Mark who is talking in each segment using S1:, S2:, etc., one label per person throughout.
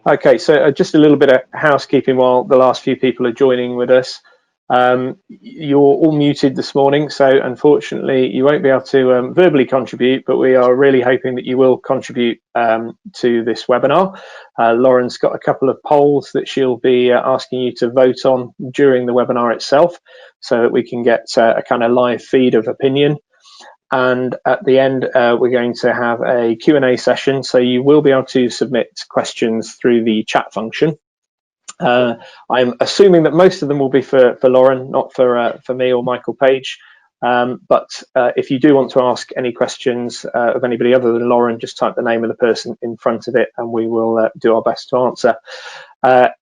S1: Okay, so just a little bit of housekeeping while the last few people are joining with us. You're all muted this morning, so unfortunately you won't be able to verbally contribute, but we are really hoping that you will contribute to this webinar. Lauren's got a couple of polls that she'll be asking you to vote on during the webinar itself, so that we can get a kind of live feed of opinion. And at the end, we're going to have a Q&A session, so you will be able to submit questions through the chat function. I'm assuming that most of them will be for Lauren, not for me or Michael Page. But if you do want to ask any questions of anybody other than Lauren, just type the name of the person in front of it and we will do our best to answer.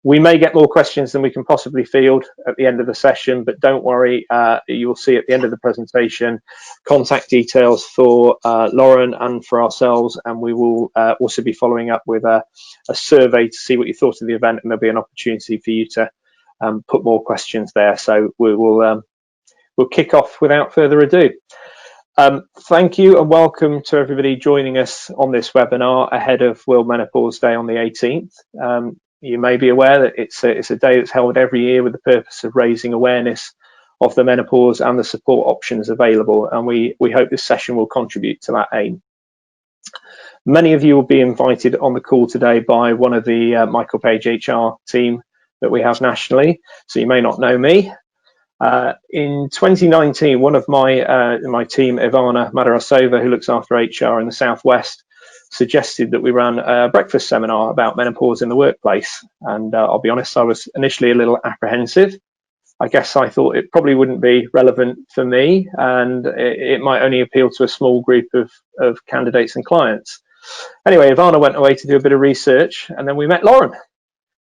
S1: We may get more questions than we can possibly field at the end of the session, but don't worry, you will see at the end of the presentation contact details for Lauren and for ourselves, and we will also be following up with a survey to see what you thought of the event, and there'll be an opportunity for you to put more questions there. So we will we'll kick off without further ado. Thank you and welcome to everybody joining us on this webinar ahead of World Menopause Day on the 18th. You may be aware that it's a day that's held every year with the purpose of raising awareness of the menopause and the support options available, and we hope this session will contribute to that aim. Many of you will be invited on the call today by one of the Michael Page HR team that we have nationally, so you may not know me. In 2019, one of my team, Ivana Madarasova, who looks after HR in the Southwest, suggested that we ran a breakfast seminar about menopause in the workplace. And I'll be honest, I was initially a little apprehensive. I guess I thought it probably wouldn't be relevant for me, and it might only appeal to a small group of candidates and clients. Anyway, Ivana went away to do a bit of research, and then we met Lauren.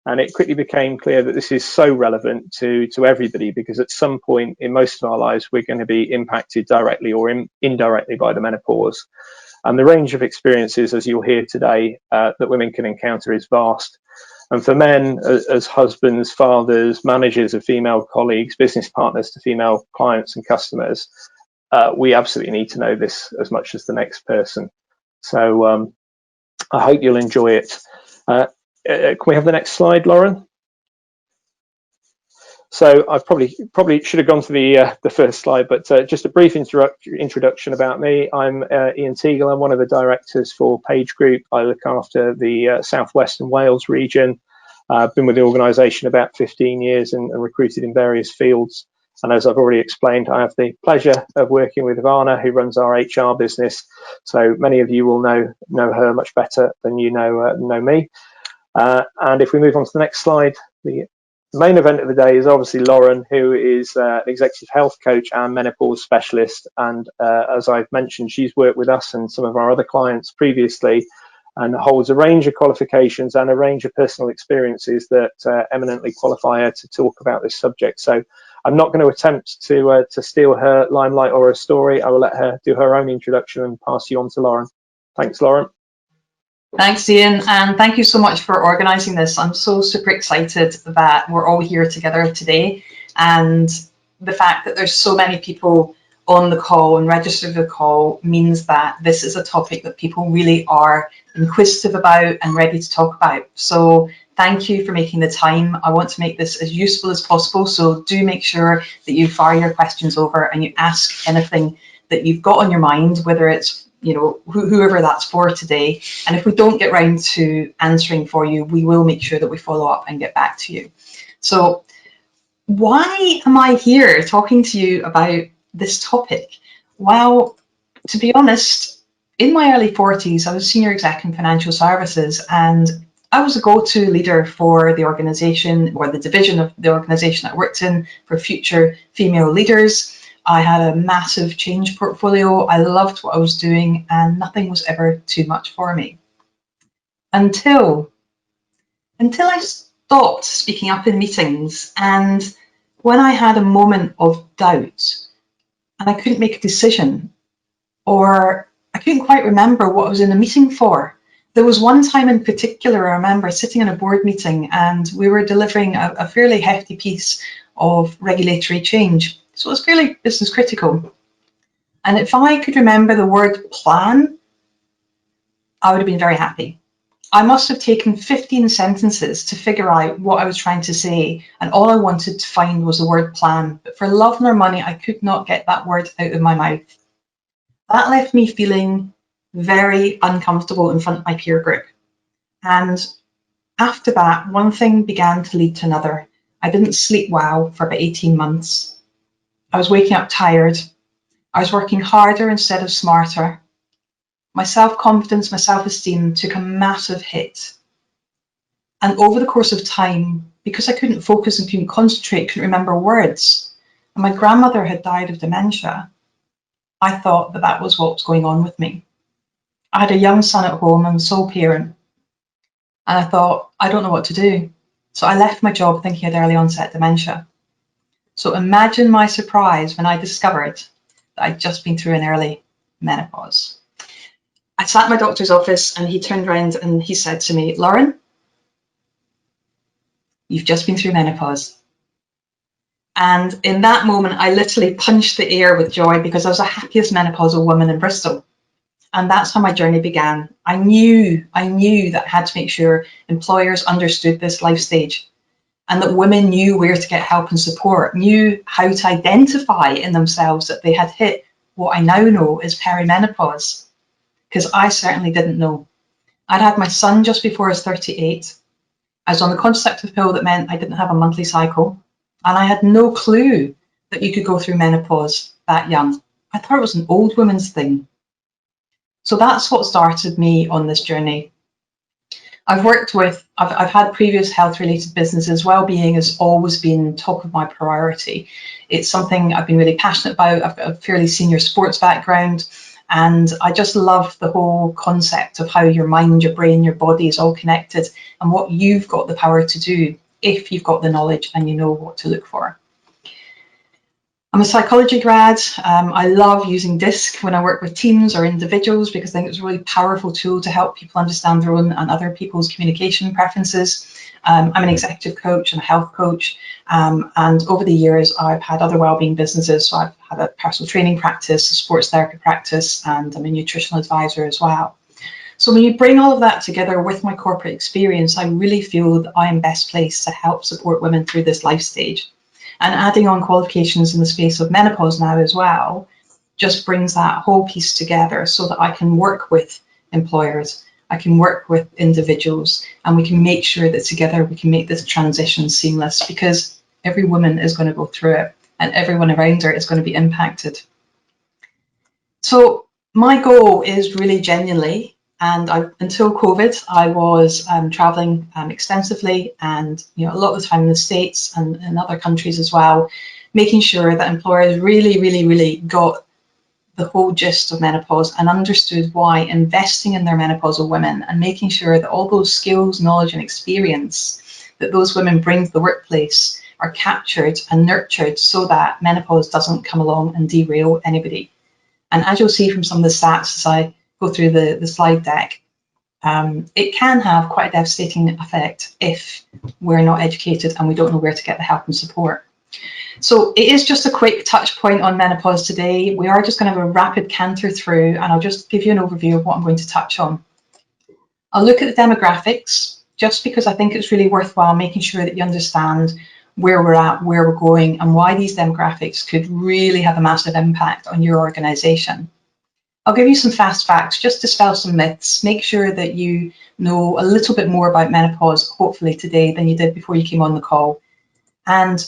S1: And it quickly became clear that this is so relevant to everybody, because at some point in most of our lives, we're going to be impacted directly or indirectly by the menopause. And the range of experiences, as you'll hear today, that women can encounter is vast. And for men, as husbands, fathers, managers of female colleagues, business partners to female clients and customers, we absolutely need to know this as much as the next person. So I hope you'll enjoy it. Can we have the next slide, Lauren? So I probably should have gone to the first slide, but just a brief introduction about me. I'm Ian Teagle. I'm one of the directors for Page Group. I look after the South West and Wales region. I've been with the organisation about 15 years and recruited in various fields. And as I've already explained, I have the pleasure of working with Ivana, who runs our HR business. So many of you will know her much better than you know me. And if we move on to the next slide, the main event of the day is obviously Lauren, who is an executive health coach and menopause specialist. And as I've mentioned, she's worked with us and some of our other clients previously, and holds a range of qualifications and a range of personal experiences that eminently qualify her to talk about this subject. So I'm not going to attempt to steal her limelight or her story. I will let her do her own introduction and pass you on to Lauren. Thanks, Lauren.
S2: Thanks, Ian, and thank you so much for organising this. I'm so super excited that we're all here together today, and the fact that there's so many people on the call and registered for the call means that this is a topic that people really are inquisitive about and ready to talk about. So thank you for making the time. I want to make this as useful as possible, so do make sure that you fire your questions over and you ask anything that you've got on your mind, whether it's whoever that's for today. And if we don't get round to answering for you, we will make sure that we follow up and get back to you. So why am I here talking to you about this topic? Well, to be honest, in my early 40s, I was senior exec in financial services, and I was a go-to leader for the organisation, or the division of the organisation I worked in, for future female leaders. I had a massive change portfolio. I loved what I was doing, and nothing was ever too much for me. Until I stopped speaking up in meetings, and when I had a moment of doubt and I couldn't make a decision, or I couldn't quite remember what I was in a meeting for. There was one time in particular, I remember sitting in a board meeting and we were delivering a fairly hefty piece of regulatory change. So it was fairly business critical. And if I could remember the word plan, I would have been very happy. I must have taken 15 sentences to figure out what I was trying to say, and all I wanted to find was the word plan. But for love nor money, I could not get that word out of my mouth. That left me feeling very uncomfortable in front of my peer group. And after that, one thing began to lead to another. I didn't sleep well for about 18 months. I was waking up tired. I was working harder instead of smarter. My self-confidence, my self-esteem took a massive hit. And over the course of time, because I couldn't focus and couldn't concentrate, couldn't remember words, and my grandmother had died of dementia, I thought that that was what was going on with me. I had a young son at home, I'm a sole parent, and I thought, I don't know what to do. So I left my job thinking I had early onset dementia. So imagine my surprise when I discovered that I'd just been through an early menopause. I sat in my doctor's office and he turned around and he said to me, Lauren, you've just been through menopause. And in that moment, I literally punched the air with joy because I was the happiest menopausal woman in Bristol. And that's how my journey began. I knew that I had to make sure employers understood this life stage and that women knew where to get help and support, knew how to identify in themselves that they had hit what I now know is perimenopause, because I certainly didn't know. I'd had my son just before I was 38. I was on the contraceptive pill that meant I didn't have a monthly cycle, and I had no clue that you could go through menopause that young. I thought it was an old woman's thing. So that's what started me on this journey. I've had previous health-related businesses. Well-being has always been top of my priority. It's something I've been really passionate about. I've got a fairly senior sports background, and I just love the whole concept of how your mind, your brain, your body is all connected and what you've got the power to do if you've got the knowledge and you know what to look for. I'm a psychology grad. I love using DISC when I work with teams or individuals because I think it's a really powerful tool to help people understand their own and other people's communication preferences. I'm an executive coach and a health coach. And over the years, I've had other wellbeing businesses. So I've had a personal training practice, a sports therapy practice, and I'm a nutritional advisor as well. So when you bring all of that together with my corporate experience, I really feel that I am best placed to help support women through this life stage. And adding on qualifications in the space of menopause now as well just brings that whole piece together so that I can work with employers, I can work with individuals, and we can make sure that together we can make this transition seamless, because every woman is going to go through it and everyone around her is going to be impacted. So my goal is really genuinely, and until COVID, I was traveling extensively, and a lot of the time in the States and in other countries as well, making sure that employers really got the whole gist of menopause and understood why investing in their menopausal women and making sure that all those skills, knowledge and experience that those women bring to the workplace are captured and nurtured so that menopause doesn't come along and derail anybody. And as you'll see from some of the stats as I go through the slide deck, it can have quite a devastating effect if we're not educated and we don't know where to get the help and support. So it is just a quick touch point on menopause today. We are just going to have a rapid canter through, and I'll just give you an overview of what I'm going to touch on. I'll look at the demographics, just because I think it's really worthwhile making sure that you understand where we're at, where we're going, and why these demographics could really have a massive impact on your organisation. I'll give you some fast facts, just dispel some myths, make sure that you know a little bit more about menopause, hopefully today, than you did before you came on the call. And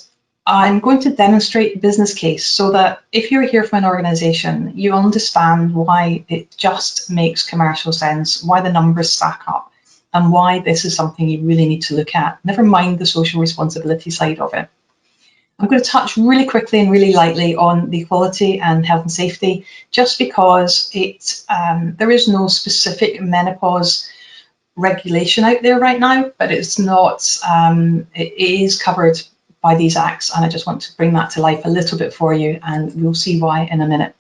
S2: I'm going to demonstrate the business case so that if you're here from an organisation, you understand why it just makes commercial sense, why the numbers stack up, and why this is something you really need to look at. Never mind the social responsibility side of it. I'm going to touch really quickly and really lightly on the equality and health and safety, just because there is no specific menopause regulation out there right now, but it's not, it is covered by these acts, and I just want to bring that to life a little bit for you, and we'll see why in a minute.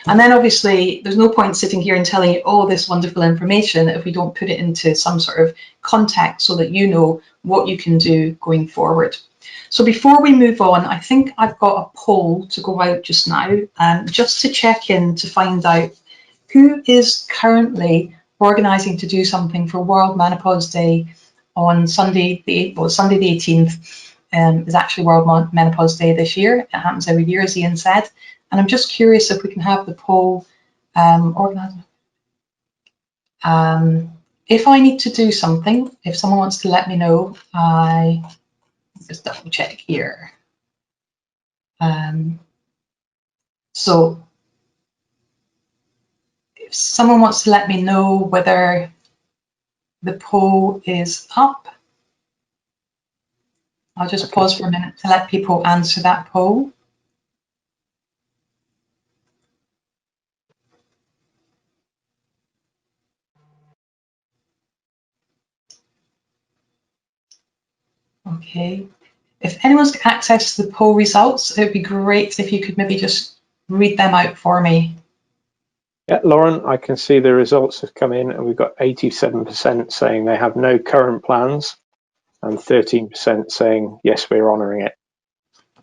S2: And then obviously there's no point sitting here and telling you all this wonderful information if we don't put it into some sort of context so that you know what you can do going forward. So before we move on, I think I've got a poll to go out just now, just to check in to find out who is currently organising to do something for World Menopause Day on Sunday, Sunday the 18th is actually World Menopause Day this year. It happens every year, as Ian said. And I'm just curious if we can have the poll organised. If I need to do something, if someone wants to let me know, I just double check here. So if someone wants to let me know whether the poll is up, I'll just pause for a minute to let people answer that poll. Okay. If anyone's got access to the poll results, it would be great if you could maybe just read them out for me.
S1: Yeah, Lauren, I can see the results have come in, and we've got 87% saying they have no current plans and 13% saying, yes, we're honouring it.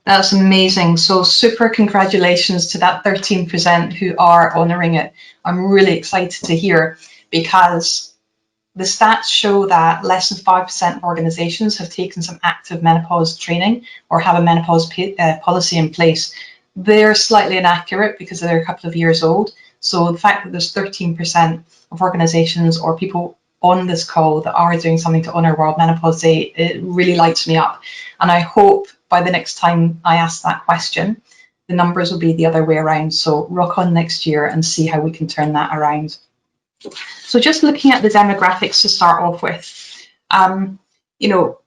S2: That's amazing. So super congratulations to that 13% who are honouring it. I'm really excited to hear, because the stats show that less than 5% of organisations have taken some active menopause training or have a menopause policy in place. They're slightly inaccurate because they're a couple of years old. So the fact that there's 13% of organisations or people on this call that are doing something to honour World Menopause Day, it really lights me up. And I hope by the next time I ask that question, the numbers will be the other way around. So rock on next year and see how we can turn that around. So just looking at the demographics to start off with, you know,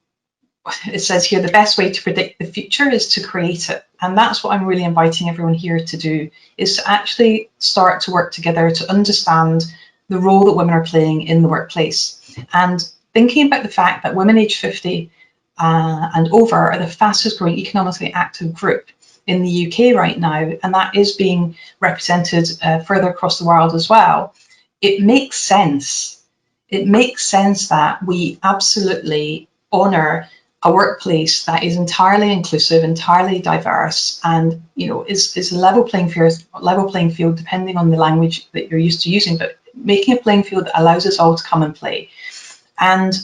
S2: it says here the best way to predict the future is to create it. And that's what I'm really inviting everyone here to do, is to actually start to work together to understand the role that women are playing in the workplace. And thinking about the fact that women aged 50 and over are the fastest growing economically active group in the UK right now, and that is being represented further across the world as well. It makes sense. It makes sense that we absolutely honour a workplace that is entirely inclusive, entirely diverse, and is a level playing field depending on the language that you're used to using, but making a playing field that allows us all to come and play. And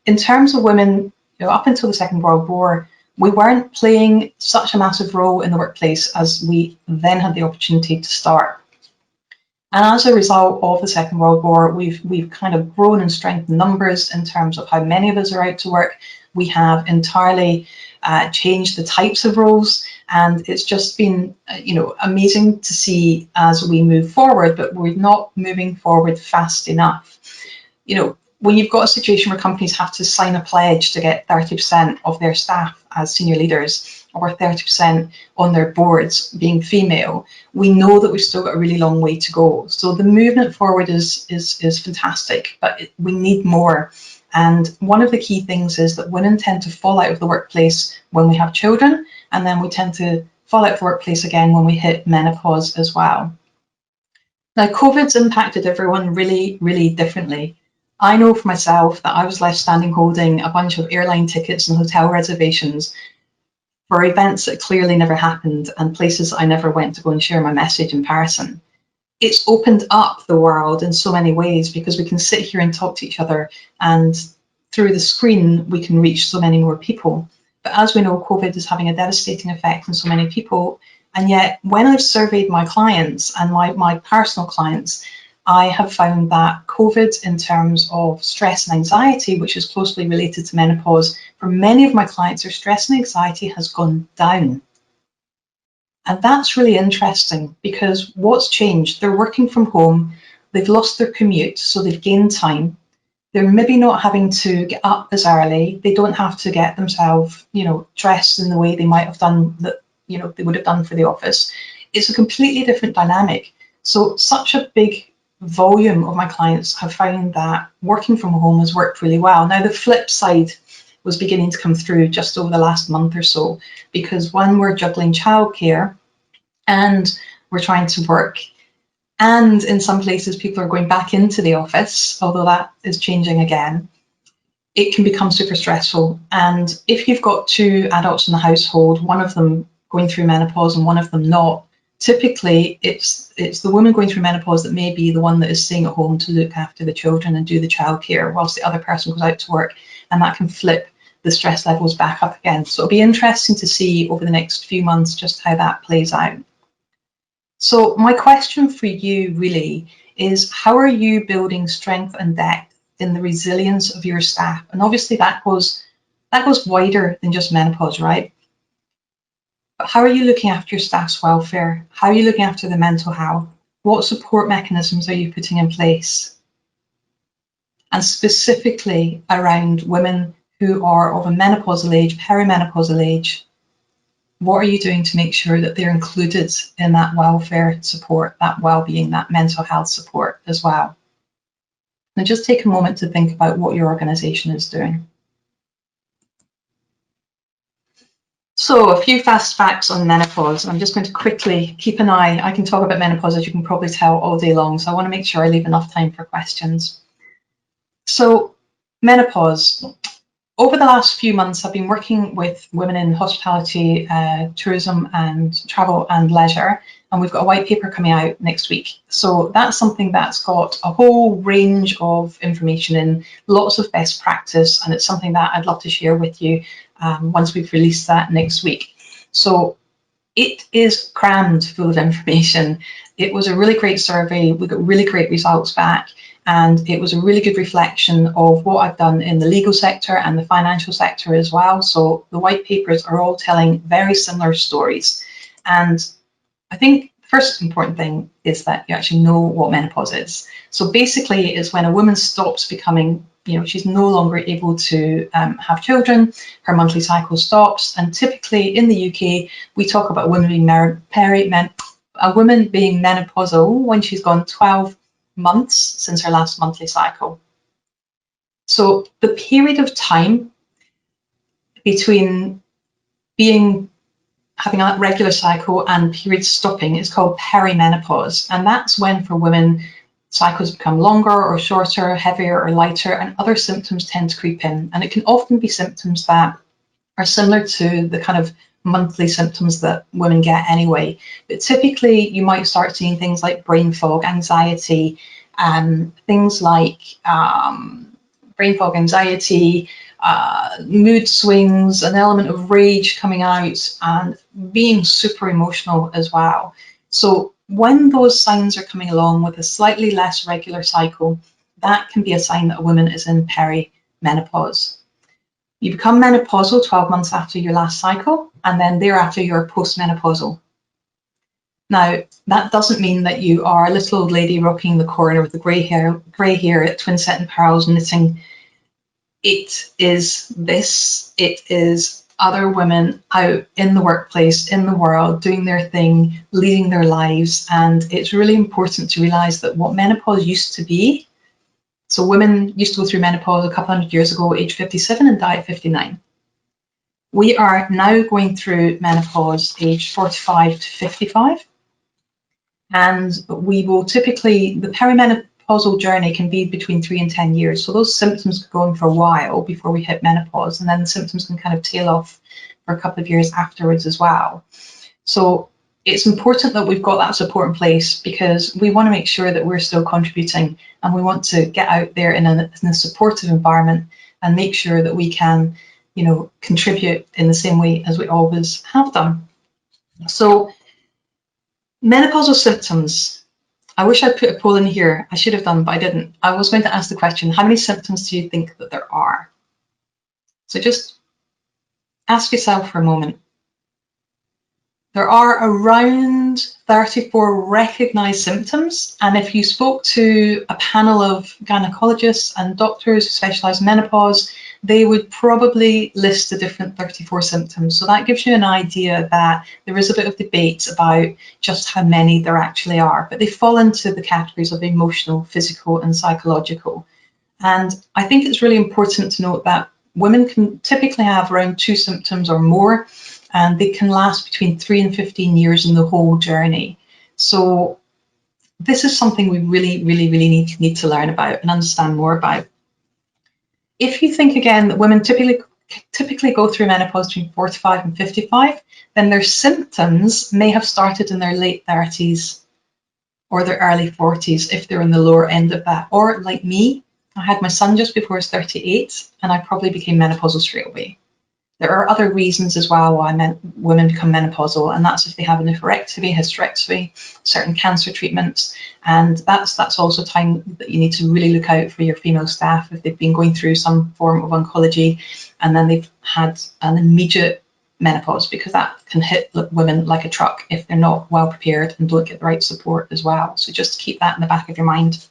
S2: in terms of women, up until the Second World War, we weren't playing such a massive role in the workplace as we then had the opportunity to start. And as a result of the Second World War, we've kind of grown and strengthened numbers in terms of how many of us are out to work. We have entirely changed the types of roles, and it's just been amazing to see as we move forward, but we're not moving forward fast enough. When you've got a situation where companies have to sign a pledge to get 30% of their staff as senior leaders, or 30% on their boards being female, we know that we've still got a really long way to go. So the movement forward is fantastic, but we need more. And one of the key things is that women tend to fall out of the workplace when we have children, and then we tend to fall out of the workplace again when we hit menopause as well. Now, COVID's impacted everyone really, really differently. I know for myself that I was left standing holding a bunch of airline tickets and hotel reservations for events that clearly never happened and places I never went to go and share my message in person. It's opened up the world in so many ways because we can sit here and talk to each other, and through the screen we can reach so many more people. But as we know, COVID is having a devastating effect on so many people, and yet when I've surveyed my clients and my personal clients, I have found that COVID, in terms of stress and anxiety, which is closely related to menopause, for many of my clients, their stress and anxiety has gone down. And that's really interesting because what's changed? They're working from home, they've lost their commute, so they've gained time. They're maybe not having to get up as early. They don't have to get themselves, dressed in the way they might have done that, they would have done for the office. It's a completely different dynamic. So such a big volume of my clients have found that working from home has worked really well. Now, the flip side was beginning to come through just over the last month or so, because when we're juggling childcare and we're trying to work, and in some places people are going back into the office, although that is changing again, it can become super stressful. And if you've got two adults in the household, one of them going through menopause and one of them not, typically it's the woman going through menopause that may be the one that is staying at home to look after the children and do the childcare whilst the other person goes out to work, and that can flip the stress levels back up again. So it'll be interesting to see over the next few months just how that plays out. So my question for you really is, how are you building strength and depth in the resilience of your staff? And obviously that goes wider than just menopause, right? But how are you looking after your staff's welfare? How are you looking after their mental health? What support mechanisms are you putting in place? And specifically around women who are of a menopausal age, perimenopausal age, what are you doing to make sure that they're included in that welfare support, that well-being, that mental health support as well? Now just take a moment to think about what your organisation is doing. So a few fast facts on menopause. I'm just going to quickly keep an eye. I can talk about menopause, as you can probably tell, all day long, so I want to make sure I leave enough time for questions. So menopause. Over the last few months, I've been working with women in hospitality, tourism and travel and leisure, and we've got a white paper coming out next week. So that's something that's got a whole range of information in, lots of best practice, and it's something that I'd love to share with you once we've released that next week. So it is crammed full of information. It was a really great survey. We got really great results back. And it was a really good reflection of what I've done in the legal sector and the financial sector as well. So the white papers are all telling very similar stories. And I think the first important thing is that you actually know what menopause is. So basically it's when a woman stops becoming, she's no longer able to have children, her monthly cycle stops. And typically in the UK, we talk about a woman being menopausal when she's gone 12 months since her last monthly cycle. So the period of time between having a regular cycle and period stopping is called perimenopause, and that's when for women cycles become longer or shorter, heavier or lighter, and other symptoms tend to creep in. And it can often be symptoms that are similar to the kind of monthly symptoms that women get anyway. But typically you might start seeing things like brain fog, anxiety, things like brain fog, anxiety, mood swings, an element of rage coming out, and being super emotional as well. So when those signs are coming along with a slightly less regular cycle, that can be a sign that a woman is in perimenopause. You become menopausal 12 months after your last cycle, and then thereafter you're post-menopausal. Now, that doesn't mean that you are a little old lady rocking in the corner with the grey hair at Twin Set and Pearls knitting. It is this. It is other women out in the workplace, in the world, doing their thing, leading their lives. And it's really important to realise that what menopause used to be, so women used to go through menopause a couple hundred years ago, age 57, and die at 59. We are now going through menopause age 45 to 55. And we will typically, the perimenopausal journey can be between 3 and 10 years. So those symptoms could go on for a while before we hit menopause, and then the symptoms can kind of tail off for a couple of years afterwards as well. So it's important that we've got that support in place, because we want to make sure that we're still contributing, and we want to get out there in a supportive environment and make sure that we can, contribute in the same way as we always have done. So menopausal symptoms. I wish I'd put a poll in here. I should have done, but I didn't. I was going to ask the question, how many symptoms do you think that there are? So just ask yourself for a moment. There are around 34 recognised symptoms, and if you spoke to a panel of gynecologists and doctors who specialise in menopause, they would probably list the different 34 symptoms. So that gives you an idea that there is a bit of debate about just how many there actually are, but they fall into the categories of emotional, physical and psychological. And I think it's really important to note that women can typically have around 2 symptoms or more, and they can last between 3 and 15 years in the whole journey. So this is something we really need to learn about and understand more about. If you think again that women typically typically go through menopause between 45 and 55, then their symptoms may have started in their late 30s or their early 40s if they're in the lower end of that. Or like me, I had my son just before I was 38 and I probably became menopausal straight away. There are other reasons as well why women become menopausal, and that's if they have a nephrectomy, hysterectomy, certain cancer treatments, and that's also time that you need to really look out for your female staff if they've been going through some form of oncology and then they've had an immediate menopause, because that can hit women like a truck if they're not well prepared and don't get the right support as well. So just keep that in the back of your mind.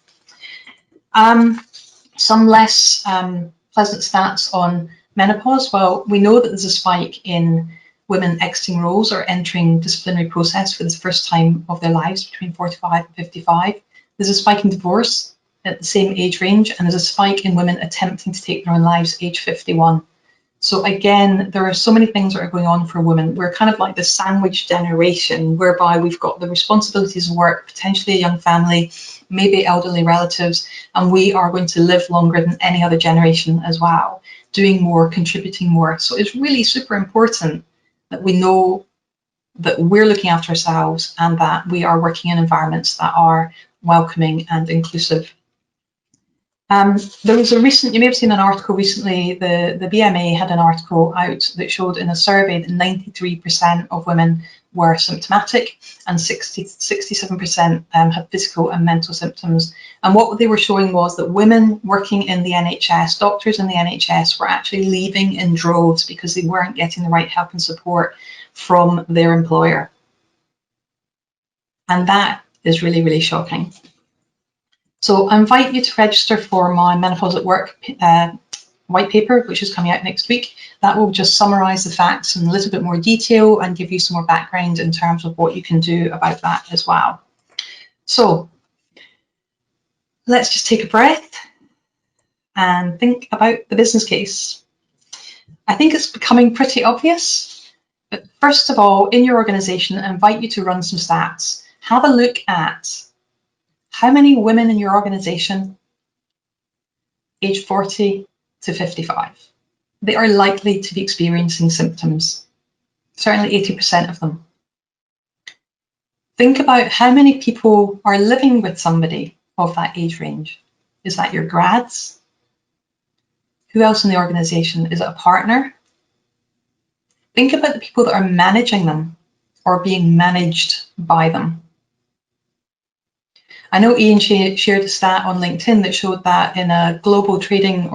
S2: Some less pleasant stats on menopause. Well, we know that there's a spike in women exiting roles or entering disciplinary process for the first time of their lives between 45 and 55. There's a spike in divorce at the same age range, and there's a spike in women attempting to take their own lives age 51. So again, there are so many things that are going on for women. We're kind of like the sandwich generation, whereby we've got the responsibilities of work, potentially a young family, maybe elderly relatives, and we are going to live longer than any other generation as well, doing more, contributing more. So it's really super important that we know that we're looking after ourselves and that we are working in environments that are welcoming and inclusive. There was a recent, you may have seen an article recently, the BMA had an article out that showed in a survey that 93% of women were symptomatic and 67% had physical and mental symptoms. And what they were showing was that women working in the NHS, doctors in the NHS, were actually leaving in droves because they weren't getting the right help and support from their employer. And that is really, really shocking. So I invite you to register for my Menopause at Work white paper, which is coming out next week. That will just summarise the facts in a little bit more detail and give you some more background in terms of what you can do about that as well. So let's just take a breath and think about the business case. I think it's becoming pretty obvious, but first of all, in your organisation, I invite you to run some stats. Have a look at how many women in your organisation, age 40 to 55, they are likely to be experiencing symptoms, certainly 80% of them. Think about how many people are living with somebody of that age range. Is that your grads? Who else in the organisation? Is it a partner? Think about the people that are managing them or being managed by them. I know Ian shared a stat on LinkedIn that showed that in a global trading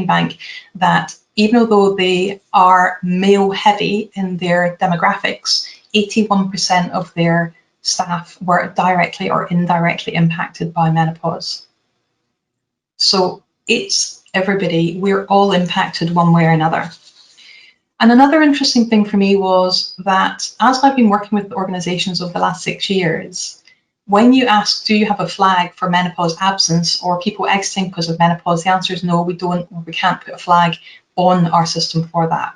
S2: bank, that even though they are male heavy in their demographics, 81% of their staff were directly or indirectly impacted by menopause. So it's everybody, we're all impacted one way or another. And another interesting thing for me was that as I've been working with organisations over the last 6 years, when you ask, do you have a flag for menopause absence or people exiting because of menopause, the answer is no, we don't, or we can't put a flag on our system for that.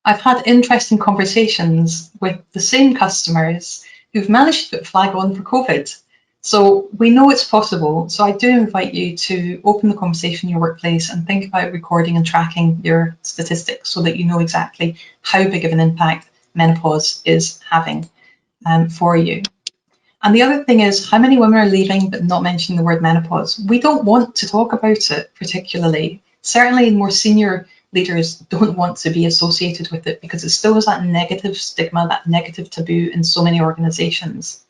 S2: I've had interesting conversations with the same customers who've managed to put a flag on for COVID. So we know it's possible. So I do invite you to open the conversation in your workplace and think about recording and tracking your statistics so that you know exactly how big of an impact menopause is having for you. And the other thing is how many women are leaving but not mentioning the word menopause. We don't want to talk about it particularly. Certainly more senior leaders don't want to be associated with it because it still has that negative stigma, that negative taboo in so many organizations.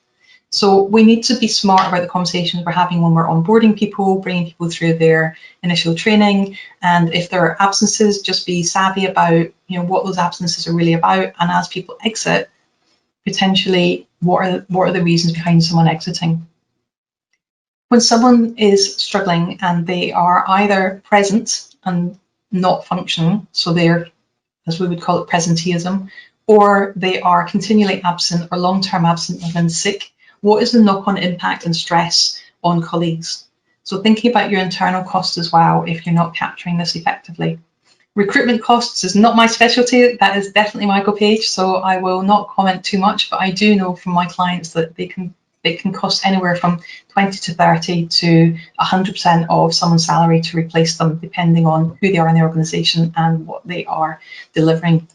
S2: So we need to be smart about the conversations we're having when we're onboarding people, bringing people through their initial training. And if there are absences, just be savvy about, what those absences are really about. And as people exit, potentially what are the reasons behind someone exiting. When someone is struggling and they are either present and not functioning, so they're, as we would call it, presenteeism, or they are continually absent or long-term absent and then sick, what is the knock-on impact and stress on colleagues? So thinking about your internal costs as well if you're not capturing this effectively. Recruitment costs is not my specialty. That is definitely Michael Page, so I will not comment too much, but I do know from my clients that they can It can cost anywhere from 20 to 30 to 100% of someone's salary to replace them, depending on who they are in the organisation and what they are delivering.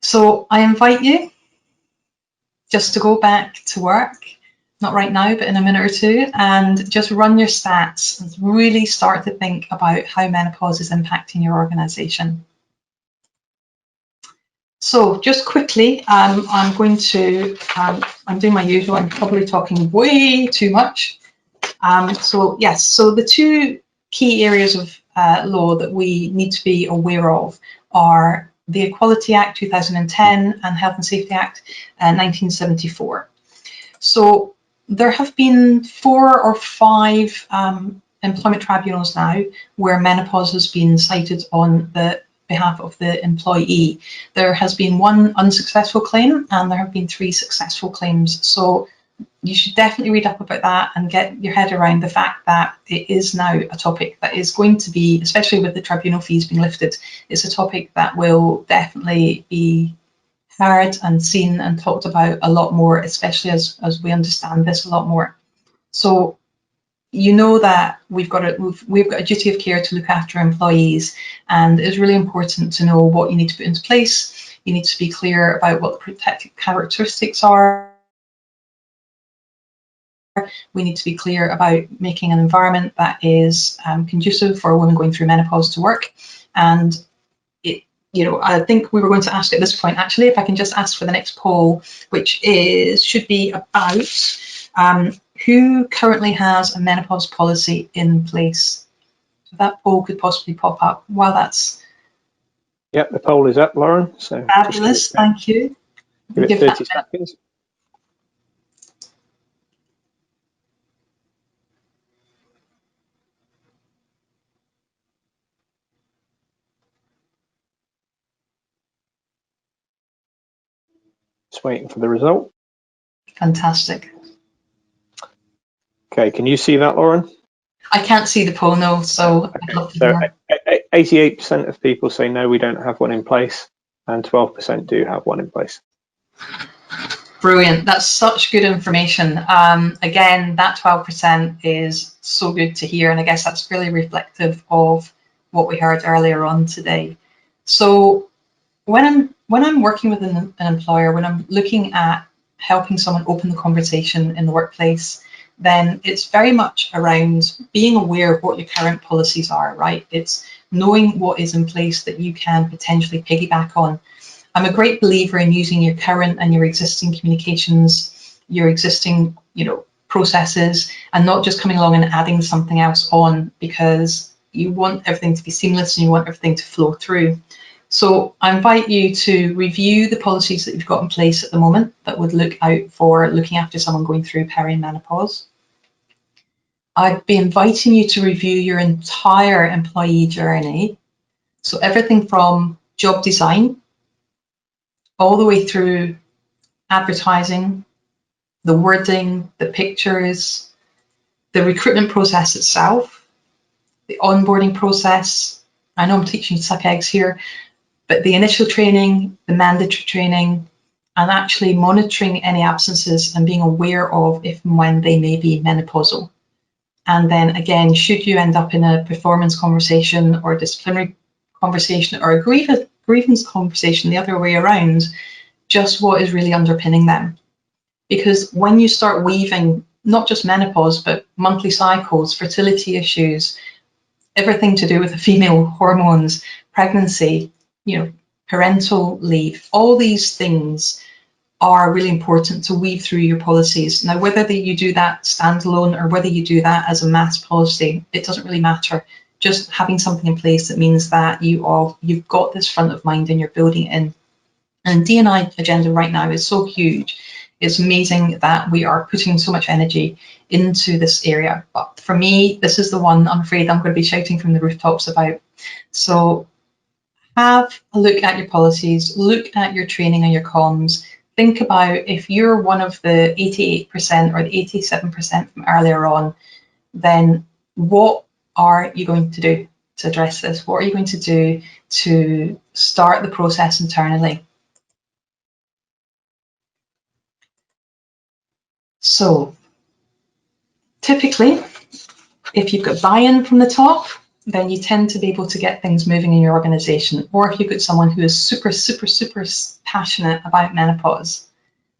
S2: So I invite you just to go back to work, not right now, but in a minute or two, and just run your stats and really start to think about how menopause is impacting your organisation. So just quickly, I'm doing my usual, I'm probably talking way too much. So yes, so the two key areas of law that we need to be aware of are the Equality Act 2010 and Health and Safety Act 1974. So there have been 4 or 5 employment tribunals now where menopause has been cited on the behalf of the employee. There has been 1 unsuccessful claim and there have been 3 successful claims. So you should definitely read up about that and get your head around the fact that it is now a topic that is going to be, especially with the tribunal fees being lifted, it's a topic that will definitely be heard and seen and talked about a lot more, especially as we understand this a lot more. So you know that we've got a duty of care to look after employees, and it's really important to know what you need to put into place. You need to be clear about what the protected characteristics are. We need to be clear about making an environment that is conducive for a woman going through menopause to work. And I think we were going to ask at this point, actually, if I can just ask for the next poll, which should be about who currently has a menopause policy in place. So that poll could possibly pop up while that's...
S1: Yep, the poll is up, Lauren. So
S2: fabulous, thank you.
S1: Give it 30 seconds. Just waiting for the result.
S2: Fantastic.
S1: Okay, can you see that, Lauren?
S2: I can't see the poll, no, so okay. I'd love to hear.
S1: 88% of people say no, we don't have one in place, and 12% do have one in place.
S2: Brilliant, that's such good information. Again, that 12% is so good to hear, and I guess that's really reflective of what we heard earlier on today. So when I'm working with an employer, when I'm looking at helping someone open the conversation in the workplace, then it's very much around being aware of what your current policies are, right? It's knowing what is in place that you can potentially piggyback on. I'm a great believer in using your current and your existing communications, your existing, processes, and not just coming along and adding something else on, because you want everything to be seamless and you want everything to flow through. So I invite you to review the policies that you've got in place at the moment that would look out for looking after someone going through perimenopause. I'd be inviting you to review your entire employee journey. So everything from job design, all the way through advertising, the wording, the pictures, the recruitment process itself, the onboarding process. I know I'm teaching you to suck eggs here, but the initial training, the mandatory training, and actually monitoring any absences and being aware of if and when they may be menopausal. And then again, should you end up in a performance conversation or a disciplinary conversation or a grievance conversation the other way around, just what is really underpinning them. Because when you start weaving not just menopause, but monthly cycles, fertility issues, everything to do with the female hormones, pregnancy, parental leave, all these things are really important to weave through your policies. Now, whether you do that standalone or whether you do that as a mass policy, it doesn't really matter. Just having something in place that means that you've got this front of mind and you're building it in. And D&I agenda right now is so huge. It's amazing that we are putting so much energy into this area. But for me, this is the one I'm afraid I'm going to be shouting from the rooftops about. So have a look at your policies, look at your training and your comms. Think about if you're one of the 88% or the 87% from earlier on, then what are you going to do to address this? What are you going to do to start the process internally? So typically, if you've got buy-in from the top, then you tend to be able to get things moving in your organization. Or if you've got someone who is super, super, super passionate about menopause,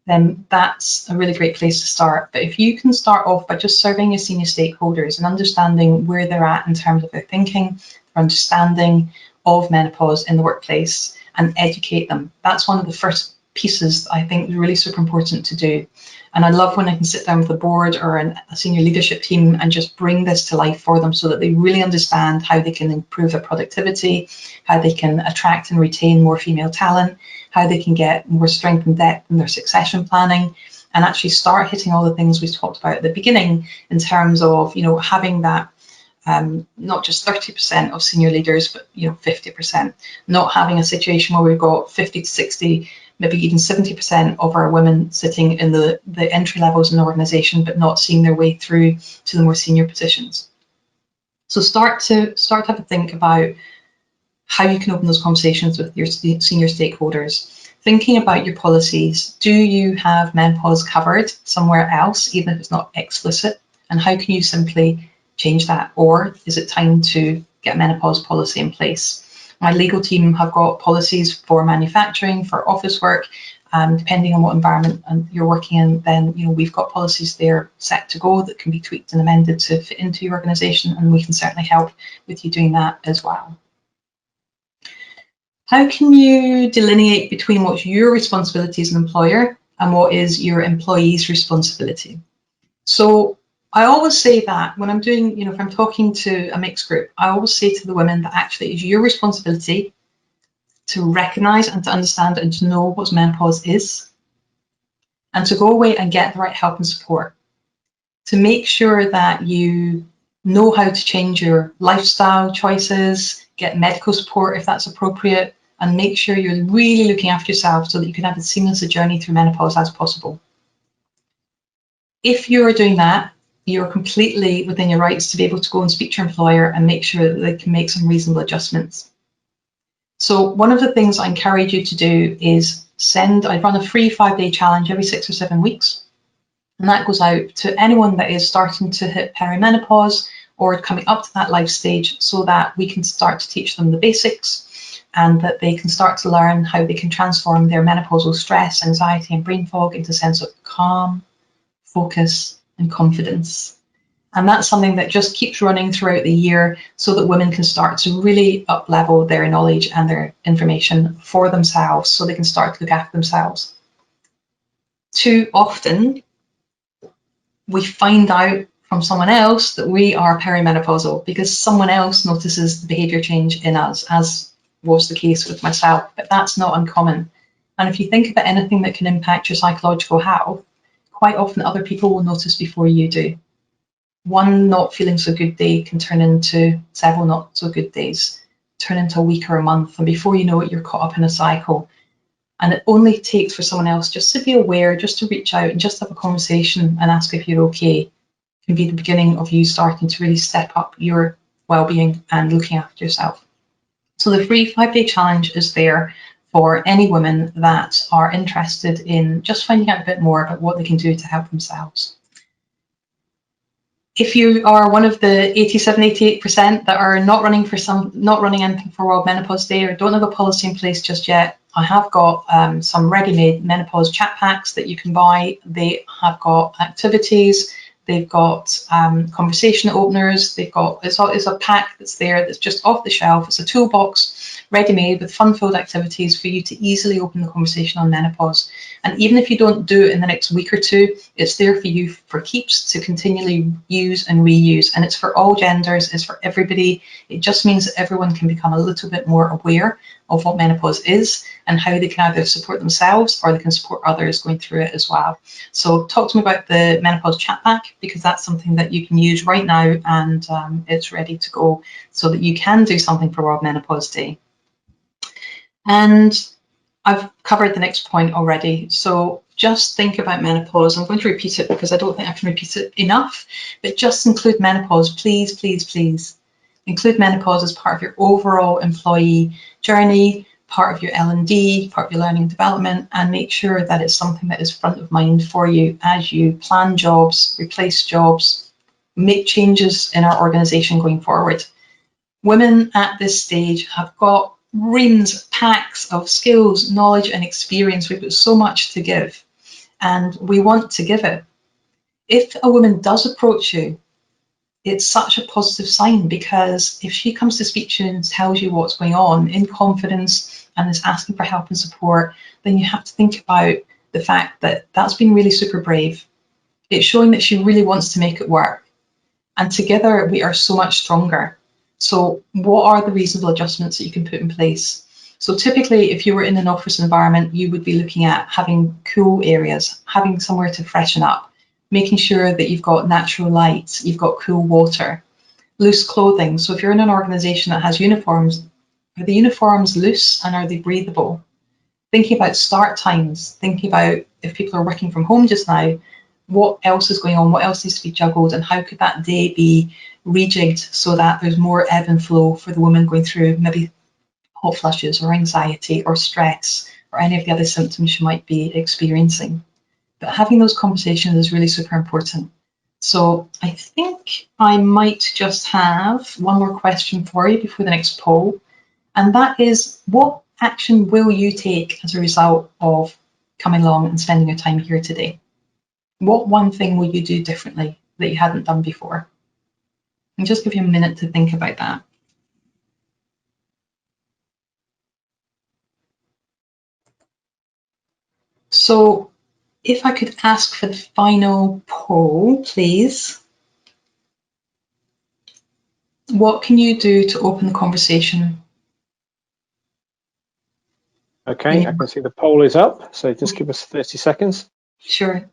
S2: then that's a really great place to start. But if you can start off by just serving your senior stakeholders and understanding where they're at in terms of their thinking, their understanding of menopause in the workplace, and educate them, that's one of the first pieces I think is really super important to do. And I love when I can sit down with a board or a senior leadership team and just bring this to life for them so that they really understand how they can improve their productivity, how they can attract and retain more female talent, how they can get more strength and depth in their succession planning, and actually start hitting all the things we talked about at the beginning in terms of, you know, having that not just 30% of senior leaders, but 50%, not having a situation where we've got 50 to 60, maybe even 70% of our women sitting in the entry levels in the organization, but not seeing their way through to the more senior positions. So start to have a think about how you can open those conversations with your senior stakeholders. Thinking about your policies. Do you have menopause covered somewhere else, even if it's not explicit? And how can you simply change that? Or is it time to get a menopause policy in place? My legal team have got policies for manufacturing, for office work, depending on what environment you're working in, then we've got policies there set to go that can be tweaked and amended to fit into your organisation, and we can certainly help with you doing that as well. How can you delineate between what's your responsibility as an employer and what is your employee's responsibility? So I always say that when I'm doing, if I'm talking to a mixed group, I always say to the women that actually it's your responsibility to recognise and to understand and to know what menopause is, and to go away and get the right help and support, to make sure that you know how to change your lifestyle choices, get medical support if that's appropriate, and make sure you're really looking after yourself so that you can have as seamless a journey through menopause as possible. If you're doing that, you're completely within your rights to be able to go and speak to your employer and make sure that they can make some reasonable adjustments. So one of the things I encourage you to do is I run a free 5-day challenge every 6 or 7 weeks. And that goes out to anyone that is starting to hit perimenopause or coming up to that life stage, so that we can start to teach them the basics and that they can start to learn how they can transform their menopausal stress, anxiety and brain fog into a sense of calm, focus and confidence. And that's something that just keeps running throughout the year so that women can start to really up-level their knowledge and their information for themselves so they can start to look after themselves. Too often, we find out from someone else that we are perimenopausal because someone else notices the behaviour change in us, as was the case with myself, but that's not uncommon. And if you think about anything that can impact your psychological health, quite often other people will notice before you do. One not feeling so good day can turn into several not so good days, turn into a week or a month, and before you know it, you're caught up in a cycle. And it only takes for someone else just to be aware, just to reach out and just have a conversation and ask if you're okay, can be the beginning of you starting to really step up your well-being and looking after yourself. So the free 5-day challenge is there for any women that are interested in just finding out a bit more about what they can do to help themselves. If you are one of the 87–88% that are not running anything for World Menopause Day or don't have a policy in place just yet, I have got some ready-made menopause chat packs that you can buy. They have got activities, they've got conversation openers, it's a pack that's there that's just off the shelf. It's a toolbox ready-made with fun-filled activities for you to easily open the conversation on menopause. And even if you don't do it in the next week or two, it's there for you for keeps to continually use and reuse. And it's for all genders, it's for everybody. It just means that everyone can become a little bit more aware of what menopause is and how they can either support themselves or they can support others going through it as well. So talk to me about the menopause chat pack, because that's something that you can use right now, and it's ready to go so that you can do something for World Menopause Day. And I've covered the next point already. So just think about menopause. I'm going to repeat it because I don't think I can repeat it enough, but just include menopause, please, please, please. Include menopause as part of your overall employee journey, part of your L&D, part of your learning and development, and make sure that it's something that is front of mind for you as you plan jobs, replace jobs, make changes in our organisation going forward. Women at this stage have got reams, packs of skills, knowledge and experience. We've got so much to give, and we want to give it. If a woman does approach you, it's such a positive sign, because if she comes to speak to you and tells you what's going on in confidence and is asking for help and support, then you have to think about the fact that that's been really super brave. It's showing that she really wants to make it work. And together we are so much stronger. So what are the reasonable adjustments that you can put in place? So typically, if you were in an office environment, you would be looking at having cool areas, having somewhere to freshen up, making sure that you've got natural light, you've got cool water, loose clothing. So if you're in an organisation that has uniforms, are the uniforms loose and are they breathable? Thinking about start times, thinking about if people are working from home just now, what else is going on, what else needs to be juggled, and how could that day be rejigged so that there's more ebb and flow for the woman going through maybe hot flushes or anxiety or stress or any of the other symptoms she might be experiencing. But having those conversations is really super important. So I think I might just have one more question for you before the next poll. And that is, what action will you take as a result of coming along and spending your time here today? What one thing will you do differently that you hadn't done before? And just give you a minute to think about that. So if I could ask for the final poll, please. What can you do to open the conversation?
S1: Okay, I can see the poll is up, so just give us 30 seconds.
S2: Sure.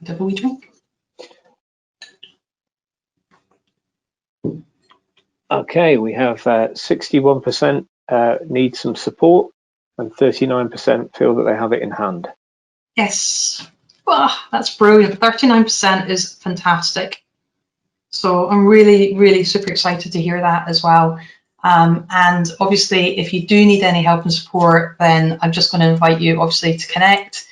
S2: Have a wee drink.
S1: Okay, we have 61% need some support and 39% feel that they have it in hand.
S2: Yes. Oh, that's brilliant. 39% is fantastic. So I'm really, really super excited to hear that as well. And obviously, if you do need any help and support, then I'm just going to invite you, obviously, to connect.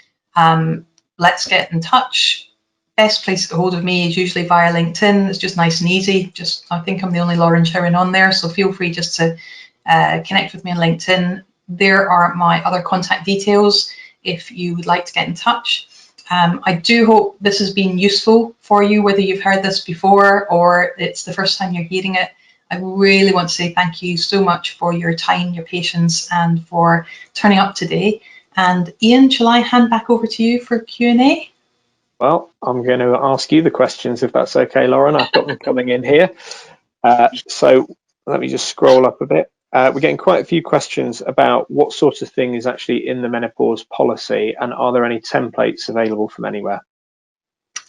S2: Let's get in touch. Best place to get hold of me is usually via LinkedIn. It's just nice and easy. I think I'm the only Lauren Chiren on there, so feel free just to connect with me on LinkedIn. There are my other contact details if you would like to get in touch. I do hope this has been useful for you, whether you've heard this before or it's the first time you're hearing it. I really want to say thank you so much for your time, your patience, and for turning up today. And Ian, shall I hand back over to you for Q&A?
S1: Well, I'm going to ask you the questions, if that's okay, Lauren. I've got them coming in here. So let me just scroll up a bit. We're getting quite a few questions about what sort of thing is actually in the menopause policy, and are there any templates available from anywhere?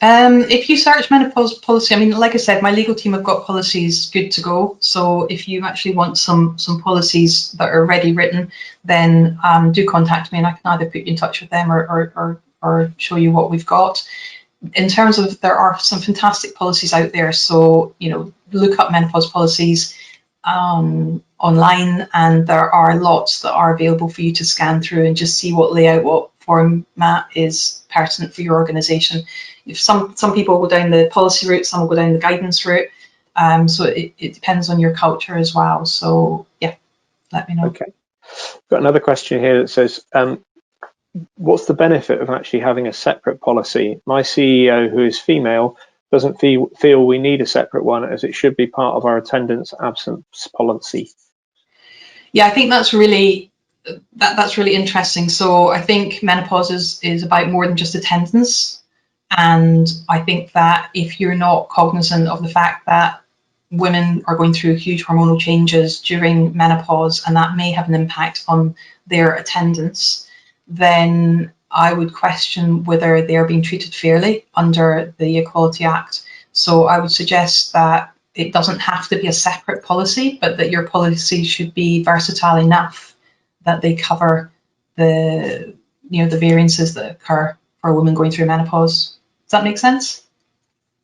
S2: If you search menopause policy, I mean, like I said, my legal team have got policies good to go. So if you actually want some policies that are already written, then do contact me and I can either put you in touch with them or show you what we've got. In terms of, there are some fantastic policies out there. So, you know, look up menopause policies online, and there are lots that are available for you to scan through and just see what layout, what format is pertinent for your organisation. If some people go down the policy route, some will go down the guidance route. So it depends on your culture as well. So yeah, let me know. Okay.
S1: Got another question here that says, what's the benefit of actually having a separate policy? My CEO, who is female, doesn't feel we need a separate one, as it should be part of our attendance absence policy.
S2: Yeah, I think that's really interesting. So I think menopause is about more than just attendance. And I think that if you're not cognizant of the fact that women are going through huge hormonal changes during menopause, and that may have an impact on their attendance, then I would question whether they are being treated fairly under the Equality Act. So I would suggest that it doesn't have to be a separate policy, but that your policy should be versatile enough that they cover the variances that occur for a woman going through menopause. Does that make sense?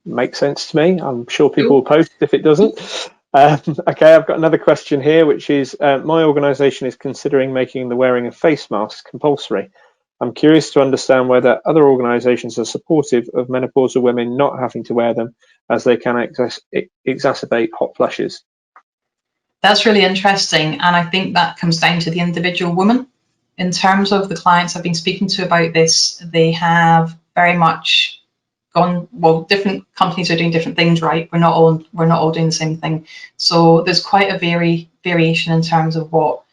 S1: Makes sense to me. I'm sure people
S2: Cool.
S1: will post if it doesn't. Okay, I've got another question here, which is, my organisation is considering making the wearing of face masks compulsory. I'm curious to understand whether other organisations are supportive of menopausal women not having to wear them, as they can exacerbate hot flushes.
S2: That's really interesting, and I think that comes down to the individual woman. In terms of the clients I've been speaking to about this, they have very much gone, well, different companies are doing different things, right? We're not all doing the same thing. So there's quite a variation in terms of what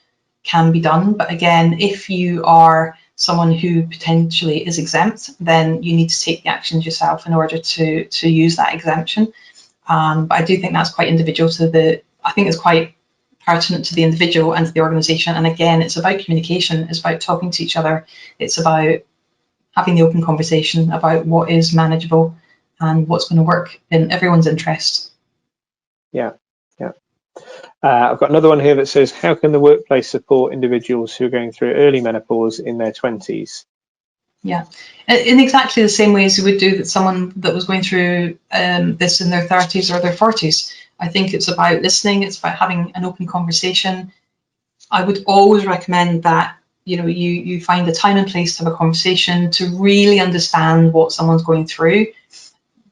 S2: can be done. But again, if you are someone who potentially is exempt, then you need to take the actions yourself in order to use that exemption. But I do think that's quite individual to I think it's quite pertinent to the individual and to the organisation. And again, it's about communication, it's about talking to each other, it's about having the open conversation about what is manageable and what's going to work in everyone's interest.
S1: Yeah. I've got another one here that says, how can the workplace support individuals who are going through early menopause in their 20s?
S2: Yeah, in exactly the same way as you would do that someone that was going through this in their 30s or their 40s. I think it's about listening, it's about having an open conversation. I would always recommend that you find a time and place to have a conversation to really understand what someone's going through.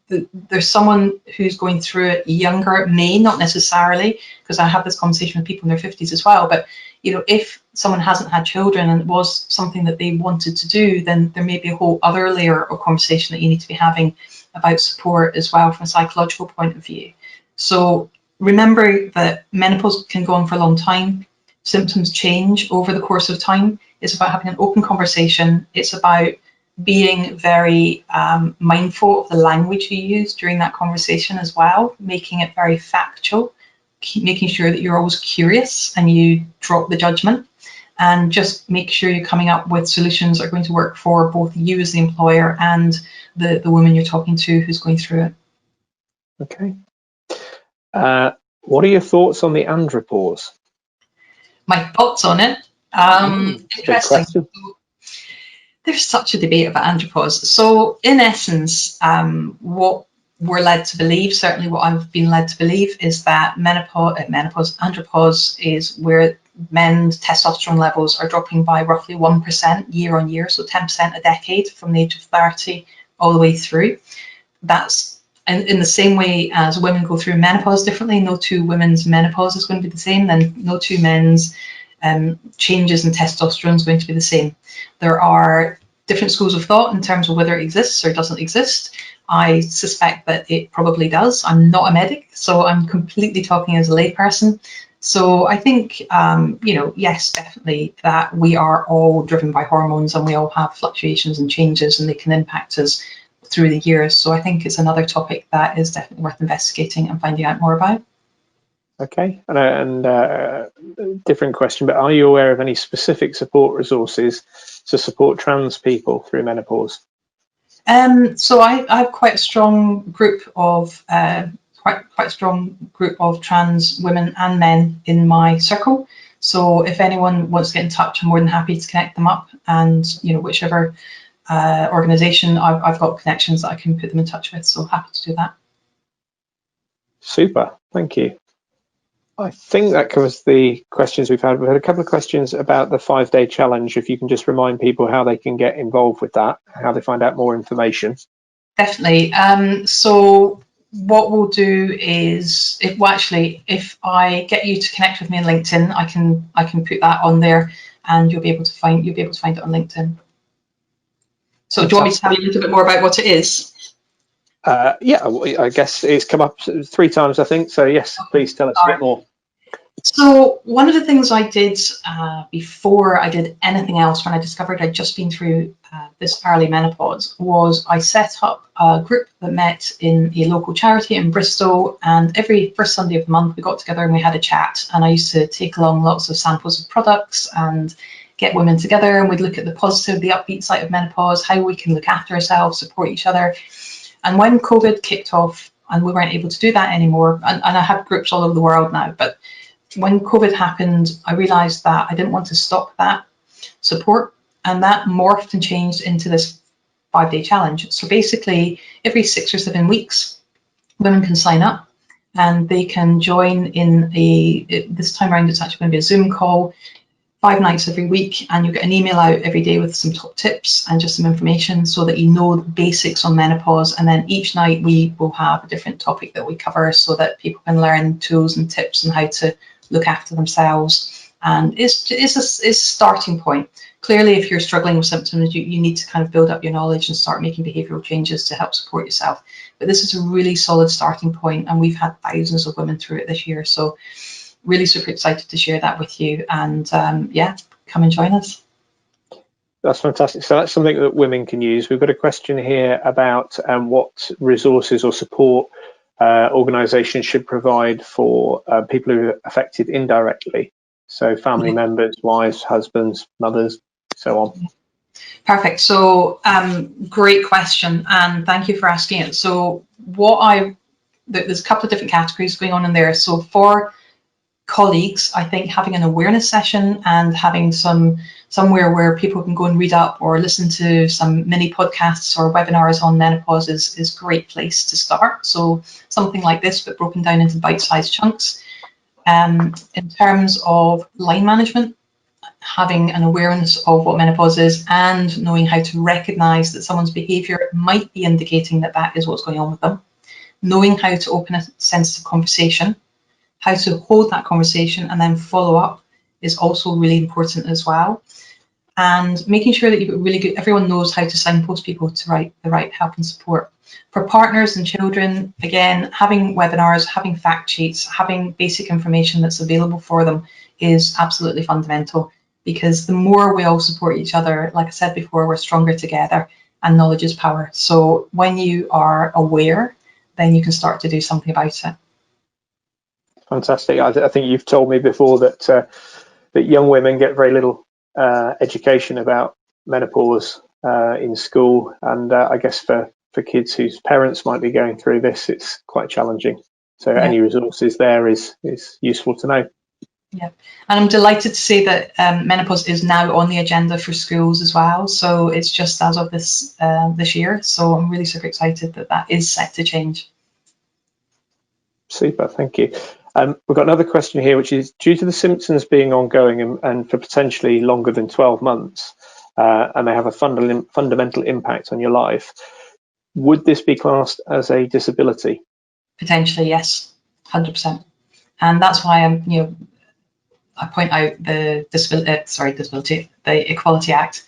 S2: There's someone who's going through it younger, may not necessarily, because I have this conversation with people in their 50s as well, but if someone hasn't had children and it was something that they wanted to do, then there may be a whole other layer of conversation that you need to be having about support as well from a psychological point of view. So remember that menopause can go on for a long time. Symptoms change over the course of time. It's about having an open conversation. It's about being very mindful of the language you use during that conversation as well, making it very factual, making sure that you're always curious and you drop the judgment, and just make sure you're coming up with solutions that are going to work for both you as the employer and the woman you're talking to who's going through it.
S1: Okay. What are your thoughts on the andropause?
S2: My thoughts on it? Interesting. There's such a debate about andropause. So in essence, what we're led to believe, certainly what I've been led to believe, is that andropause is where men's testosterone levels are dropping by roughly 1% year on year, so 10% a decade from the age of 30 all the way through. That's in the same way as women go through menopause differently. No two women's menopause is going to be the same, then no two men's changes in testosterone is going to be the same. There are different schools of thought in terms of whether it exists or doesn't exist. I suspect that it probably does. I'm not a medic, so I'm completely talking as a layperson. So I think, yes, definitely that we are all driven by hormones and we all have fluctuations and changes and they can impact us through the years. So I think it's another topic that is definitely worth investigating and finding out more about.
S1: Okay, and different question, but are you aware of any specific support resources to support trans people through menopause?
S2: So I have quite a strong group of trans women and men in my circle. So if anyone wants to get in touch, I'm more than happy to connect them up. And whichever organisation, I've got connections that I can put them in touch with. So happy to do that.
S1: Super, thank you. I think that covers the questions we've had. We've had a couple of questions about the 5-day challenge. If you can just remind people how they can get involved with that, how they find out more information.
S2: Definitely. So what we'll do is, if I get you to connect with me on LinkedIn, I can put that on there, and you'll be able to find it on LinkedIn. So do you want me to tell you a little bit more about what it is?
S1: Yeah, I guess it's come up 3 times, I think. So yes, please tell us a bit more.
S2: So one of the things I did before I did anything else, when I discovered I'd just been through this early menopause, was I set up a group that met in a local charity in Bristol, and every first Sunday of the month we got together and we had a chat, and I used to take along lots of samples of products and get women together, and we'd look at the positive, the upbeat side of menopause, how we can look after ourselves, support each other. And when COVID kicked off and we weren't able to do that anymore. And I have groups all over the world now, but when COVID happened, I realized that I didn't want to stop that support, and that morphed and changed into this 5-day challenge. So basically, every 6 or 7 weeks, women can sign up and they can join in this time around it's actually going to be a Zoom call, 5 nights every week, and you get an email out every day with some top tips and just some information so that you know the basics on menopause. And then each night we will have a different topic that we cover so that people can learn tools and tips on how to look after themselves. And it's a starting point. Clearly, if you're struggling with symptoms, you need to kind of build up your knowledge and start making behavioural changes to help support yourself. But this is a really solid starting point, and we've had thousands of women through it this year. So really super excited to share that with you. And yeah, come and join us.
S1: That's fantastic. So that's something that women can use. We've got a question here about what resources or support organisations should provide for people who are affected indirectly. So family members, wives, husbands, mothers, so on.
S2: Perfect. So great question, and thank you for asking it. So there's a couple of different categories going on in there. So for colleagues, I think having an awareness session and having somewhere where people can go and read up or listen to some mini podcasts or webinars on menopause is a great place to start. So something like this, but broken down into bite-sized chunks. In terms of line management, having an awareness of what menopause is and knowing how to recognise that someone's behaviour might be indicating that that is what's going on with them. Knowing how to open a sensitive conversation, how to hold that conversation and then follow up is also really important as well. And making sure that you've got really good, everyone knows how to signpost people to the right help and support. For partners and children, again, having webinars, having fact sheets, having basic information that's available for them is absolutely fundamental, because the more we all support each other, like I said before, we're stronger together, and knowledge is power. So when you are aware, then you can start to do something about it.
S1: Fantastic. I think you've told me before that that young women get very little education about menopause in school, and I guess for kids whose parents might be going through this, it's quite challenging. So yeah, any resources there is useful to know.
S2: Yeah, and I'm delighted to say that menopause is now on the agenda for schools as well. So it's just as of this year. So I'm really super excited that is set to change.
S1: Super, thank you. We've got another question here, which is, due to the symptoms being ongoing and for potentially longer than 12 months, and they have a fundamental impact on your life, would this be classed as a disability?
S2: Potentially, yes, 100%. And that's why I point out the the Equality Act,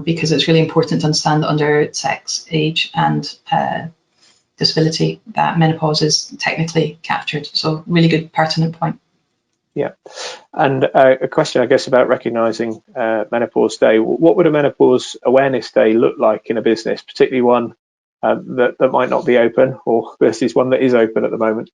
S2: because it's really important to understand that under sex, age, and disability, that menopause is technically captured. So really good, pertinent point.
S1: Yeah, and a question, I guess, about recognising Menopause Day. What would a Menopause Awareness Day look like in a business, particularly one that might not be open, or versus one that is open at the moment?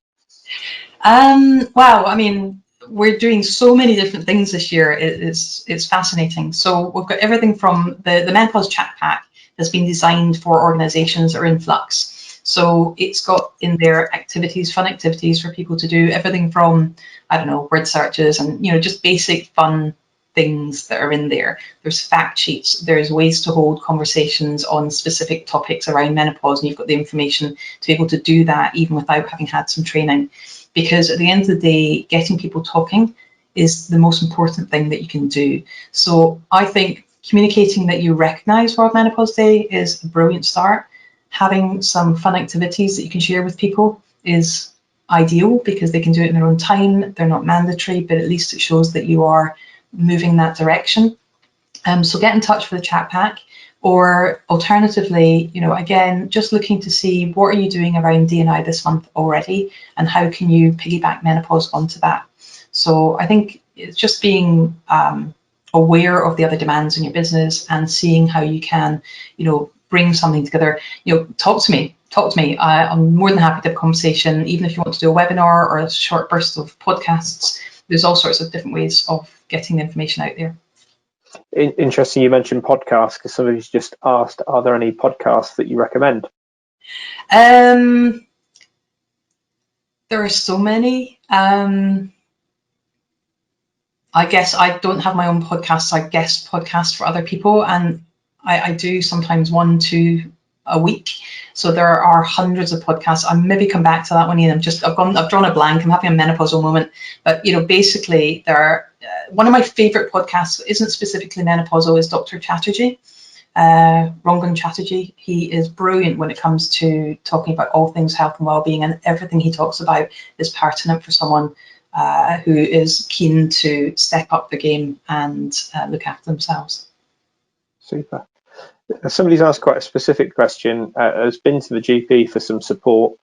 S2: Wow, I mean, we're doing so many different things this year. It's fascinating. So we've got everything from the Menopause Chat Pack has been designed for organisations that are in flux. So it's got in there activities, fun activities for people to do, everything from, I don't know, word searches and, just basic fun things that are in there. There's fact sheets, there's ways to hold conversations on specific topics around menopause, and you've got the information to be able to do that even without having had some training. Because at the end of the day, getting people talking is the most important thing that you can do. So I think communicating that you recognise World Menopause Day is a brilliant start. Having some fun activities that you can share with people is ideal, because they can do it in their own time. They're not mandatory, but at least it shows that you are moving that direction. So get in touch for the chat pack, or alternatively, again, just looking to see what are you doing around D&I this month already, and how can you piggyback menopause onto that. So I think it's just being aware of the other demands in your business and seeing how you can, bring something together. Talk to me. I'm more than happy to have a conversation, even if you want to do a webinar or a short burst of podcasts. There's all sorts of different ways of getting the information out there.
S1: Interesting you mentioned podcasts, because somebody's just asked, are there any podcasts that you recommend?
S2: There are so many. I guess I don't have my own podcasts. I guest podcasts for other people, and I do sometimes 1-2 a week. So there are hundreds of podcasts. I'll maybe come back to that one, Ian. I've drawn a blank. I'm having a menopausal moment. But basically, there are one of my favourite podcasts that isn't specifically menopausal is Dr. Chatterjee, Rangan Chatterjee. He is brilliant when it comes to talking about all things health and well-being, and everything he talks about is pertinent for someone who is keen to step up the game and look after themselves.
S1: Super. Somebody's asked quite a specific question. Has been to the GP for some support,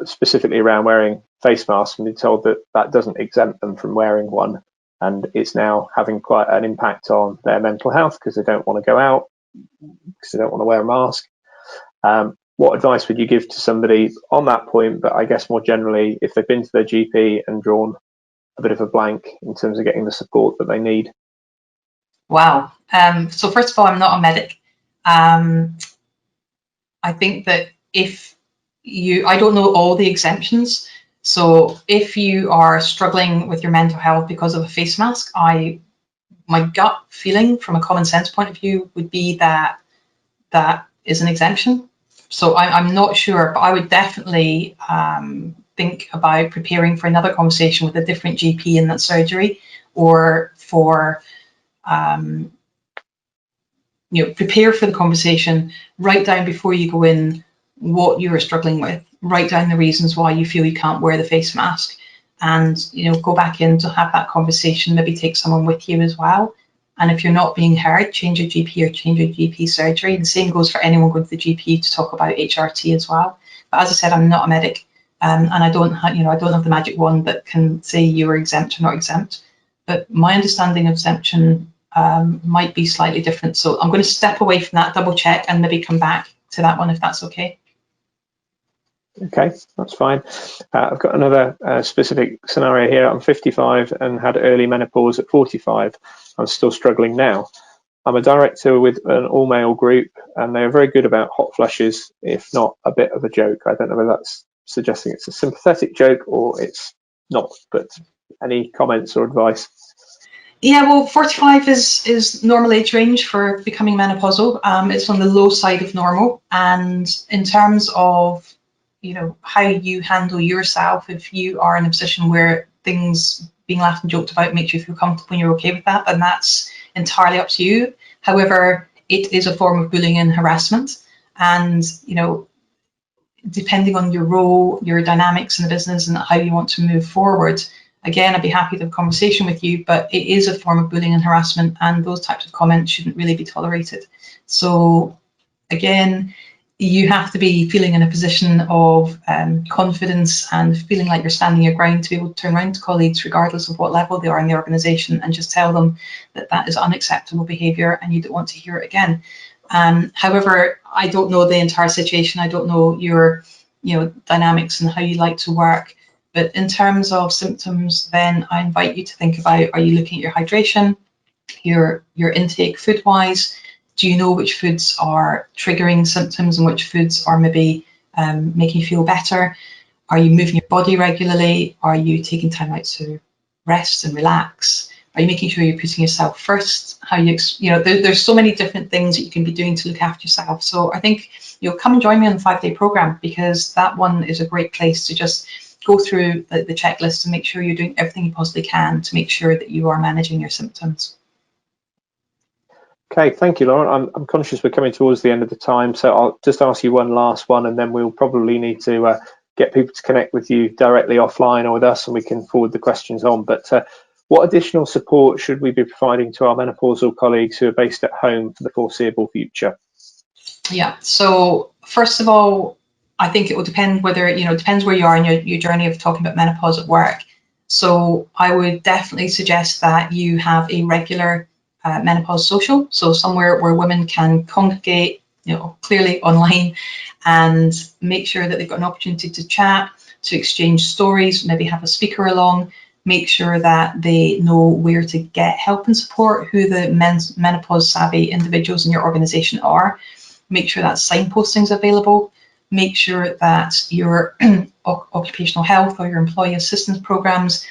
S1: specifically around wearing face masks, and been told that that doesn't exempt them from wearing one, and it's now having quite an impact on their mental health because they don't want to go out, because they don't want to wear a mask. What advice would you give to somebody on that point, but I guess more generally, if they've been to their GP and drawn a bit of a blank in terms of getting the support that they need?
S2: Wow. So first of all, I'm not a medic. I think that I don't know all the exemptions. So if you are struggling with your mental health because of a face mask, my gut feeling from a common sense point of view would be that that is an exemption. So I'm not sure, but I would definitely think about preparing for another conversation with a different GP in that surgery, or for prepare for the conversation. Write down before you go in what you are struggling with. Write down the reasons why you feel you can't wear the face mask, and go back in to have that conversation. Maybe take someone with you as well. And if you're not being heard, change your GP or change your GP surgery. The same goes for anyone going to the GP to talk about HRT as well. But as I said, I'm not a medic, and I don't have the magic wand that can say you are exempt or not exempt. But my understanding of exemption might be slightly different. So I'm going to step away from that, double check, and maybe come back to that one if that's okay.
S1: Okay, that's fine. I've got another specific scenario here. I'm 55 and had early menopause at 45. I'm still struggling now. I'm a director with an all-male group, and they're very good about hot flushes, if not a bit of a joke. I don't know whether that's suggesting it's a sympathetic joke or it's not, but any comments or advice?
S2: Yeah, well, 45 is normal age range for becoming menopausal. It's on the low side of normal, and in terms of how you handle yourself, if you are in a position where things being laughed and joked about makes you feel comfortable and you're okay with that, then that's entirely up to you. However, it is a form of bullying and harassment, and depending on your role, your dynamics in the business, and how you want to move forward, again, I'd be happy to have a conversation with you, but it is a form of bullying and harassment, and those types of comments shouldn't really be tolerated. So again, you have to be feeling in a position of confidence and feeling like you're standing your ground to be able to turn around to colleagues, regardless of what level they are in the organisation, and just tell them that that is unacceptable behaviour and you don't want to hear it again. However, I don't know the entire situation. I don't know your dynamics and how you like to work. But in terms of symptoms, then I invite you to think about, are you looking at your hydration, your intake food-wise? Do you know which foods are triggering symptoms and which foods are maybe making you feel better? Are you moving your body regularly? Are you taking time out to rest and relax? Are you making sure you're putting yourself first? There's so many different things that you can be doing to look after yourself. So I think come and join me on the 5-day program, because that one is a great place to just go through the checklist and make sure you're doing everything you possibly can to make sure that you are managing your symptoms.
S1: Okay, thank you, Lauren. I'm conscious we're coming towards the end of the time, so I'll just ask you one last one, and then we'll probably need to get people to connect with you directly offline or with us, and we can forward the questions on. But what additional support should we be providing to our menopausal colleagues who are based at home for the foreseeable future?
S2: Yeah, so first of all, I think it will depend whether, it depends where you are in your journey of talking about menopause at work. So I would definitely suggest that you have a regular menopause social, so somewhere where women can congregate, clearly online, and make sure that they've got an opportunity to chat, to exchange stories, maybe have a speaker along, make sure that they know where to get help and support, who the menopause savvy individuals in your organisation are, make sure that signposting is available. make sure that your occupational health or your employee assistance programs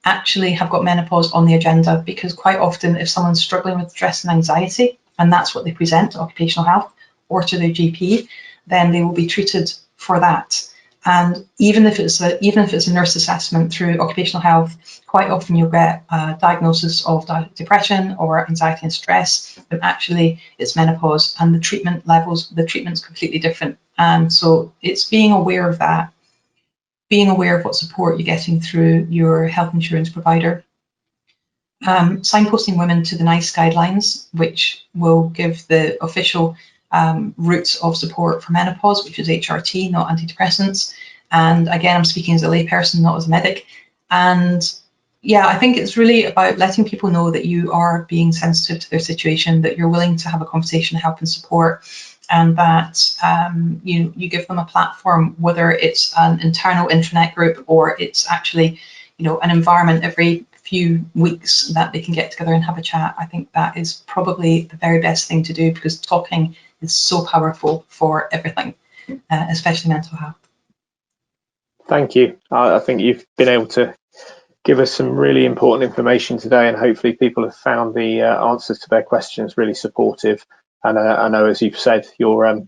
S2: actually have got menopause on the agenda, because quite often if someone's struggling with stress and anxiety, and that's what they present to occupational health or to their GP, then they will be treated for that. And even if it's a nurse assessment through occupational health, quite often you'll get a diagnosis of depression or anxiety and stress, but actually it's menopause, and the treatment's completely different. And so it's being aware of that, being aware of what support you're getting through your health insurance provider. Signposting women to the NICE guidelines, which will give the official routes of support for menopause, which is HRT, not antidepressants. And again, I'm speaking as a layperson, not as a medic. And yeah, I think it's really about letting people know that you are being sensitive to their situation, that you're willing to have a conversation, help and support, and that you give them a platform, whether it's an internal intranet group or it's actually, an environment every few weeks that they can get together and have a chat. I think that is probably the very best thing to do, because talking is so powerful for everything, especially mental health.
S1: Thank you. I think you've been able to give us some really important information today, and hopefully people have found the answers to their questions really supportive. And I know, as you've said, you're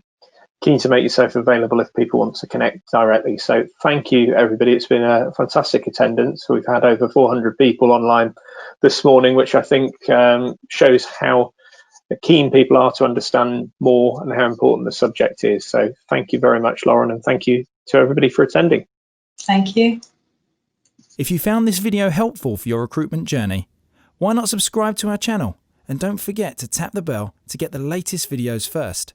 S1: keen to make yourself available if people want to connect directly. So thank you, everybody. It's been a fantastic attendance. We've had over 400 people online this morning, which I think shows how keen people are to understand more and how important the subject is. So thank you very much, Lauren, and thank you to everybody for attending.
S2: Thank you.
S3: If you found this video helpful for your recruitment journey, why not subscribe to our channel? And don't forget to tap the bell to get the latest videos first.